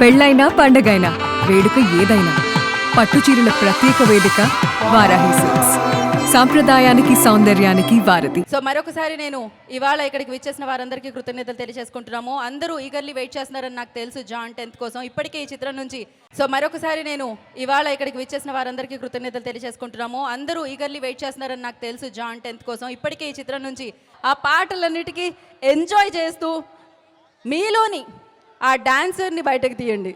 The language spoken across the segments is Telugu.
పెళ్ళైనా పండగైనా వేడుక ఏదైనా పట్టుచీరల ప్రత్యేక వేదిక వారాహి సిల్క్స్. సాంప్రదాయానికి సౌందర్యానికి వారధి. సో మరొకసారి నేను ఇవాళ ఇక్కడికి విచ్చేసిన వారందరికీ కృతజ్ఞతలు తెలియజేసుకుంటున్నాము. అందరూ ఈగర్లీ వెయిట్ చేస్తున్నారని నాకు తెలుసు జాన్ 10th కోసం. ఇప్పటికే ఈ చిత్రం నుంచి మరొకసారి నేను ఇవాళ ఇక్కడికి విచ్చేసిన వారందరికీ కృతజ్ఞతలు తెలియజేసుకుంటున్నాము. అందరూ ఈగర్లీ వెయిట్ చేస్తున్నారని నాకు తెలుసు జాన్ 10th కోసం. ఇప్పటికే ఈ చిత్రం నుంచి ఆ పాటలన్నిటికీ ఎంజాయ్ చేస్తూ మీలోని ఆ డాన్సర్ని బయటకు తీయండి.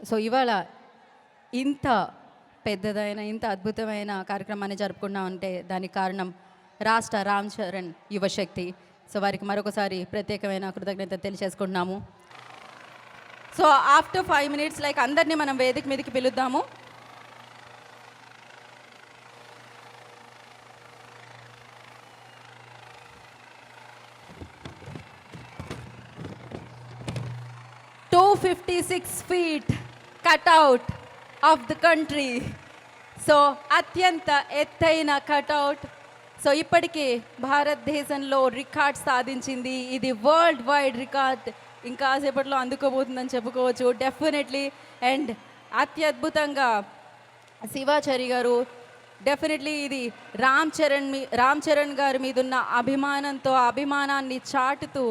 సో ఇవాళ ఇంత పెద్దదైన ఇంత అద్భుతమైన కార్యక్రమాన్ని జరుపుకున్నామంటే దానికి కారణం రాష్ట్ర రామ్ చరణ్ యువశక్తి. సో వారికి మరొకసారి ప్రత్యేకమైన కృతజ్ఞత తెలియజేసుకుంటున్నాము. సో ఆఫ్టర్ 5 minutes లైక్ అందరినీ మనం వేదిక మీదకి పిలుద్దాము. "256 feet cutout of the country." So అత్యంత ఎత్తైన కట్అవుట్. సో ఇప్పటికీ భారతదేశంలో రికార్డ్ సాధించింది. ఇది వరల్డ్ వైడ్ రికార్డ్. ఇంకా సేపట్లో అందుకోబోతుందని చెప్పుకోవచ్చు డెఫినెట్లీ. అండ్ అత్యద్భుతంగా శివాచారి గారు డెఫినెట్లీ ఇది రామ్ చరణ్ గారి మీద ఉన్న అభిమానంతో అభిమానాన్ని చాటుతూ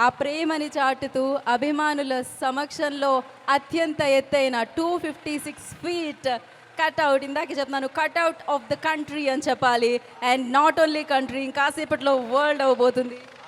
ఆ ప్రేమని చాటుతూ అభిమానుల సమక్షంలో అత్యంత ఎత్తైన 256 feet కట్అవుట్. ఇందాక చెప్తున్నాను కట్అవుట్ ఆఫ్ ద కంట్రీ అని చెప్పాలి. అండ్ నాట్ ఓన్లీ కంట్రీ, ఇంకాసేపట్లో వరల్డ్ అవ్వబోతుంది.